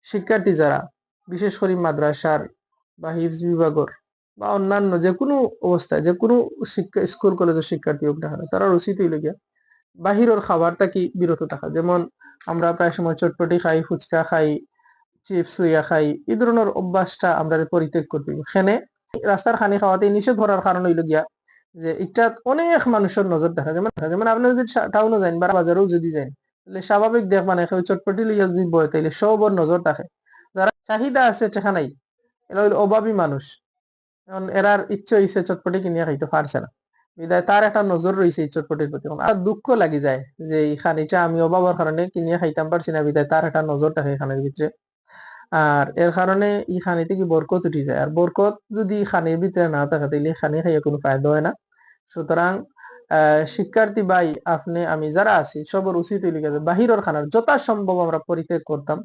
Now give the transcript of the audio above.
শিক্ষার্থী যারা বিশেষ করে মাদ্রাসার বা হিফজ বিভাগের বা অন্যান্য যে কোনো অবস্থায় যে কোনো শিক্ষা স্কুল কলেজের শিক্ষার্থী হোক না কেন, তারা উচিত হইল গিয়া বাহিরের খাবারটা কি বিরত থাকা। যেমন আমরা প্রায় সময় চটপটি খাই, ফুচকা খাই, চিপস হইয়া খাই, এই ধরনের অভ্যাসটা আমরা পরিত্যাগ করতে হইব। সেনে রাস্তার খানি খাওয়াতে নিষেধ করার কারণ হইল গিয়া যে এটা অনেক মানুষের নজর দেখা। যেমন যেমন আপনি যদি টাউনে যান বা বাজারেও যদি যান, তাহলে স্বাভাবিক দেখ মানে কেউ চটপটি লইয়া যদি বয় তাইলে সবর নজর থাকে। যারা চাহিদা আছে টেকা নাই, এরা হইল অভাবী মানুষ। এখন এরার ইচ্ছে হইছে চটপটি কিনিয়া খাইতে পারছে না, বিদায় তার একটা নজর রয়েছে এই চটপটির প্রতি। আর দুঃখ লাগি যায় যে এই খানিটা আমি অভাবের কারণে কিনিয়া খাইতাম পারছি না, বিদায় তার একটা নজর থাকে এখানের ভিতরে। আর এর কারণে এই খানি থেকে বরকত উঠে যায়। আর বরকত যদি খানির ভিতরে না থাকে তাহলে খানি খাইয়া কোনো ফায়দা হয় না। সুতরাং শিক্ষার্থী ভাই, আপনি আমি যারা আছি সবার উচিত হইল গিয়ে যে বাহিরের খানার যথাসম্ভব আমরা পরিত্যাগ করতাম।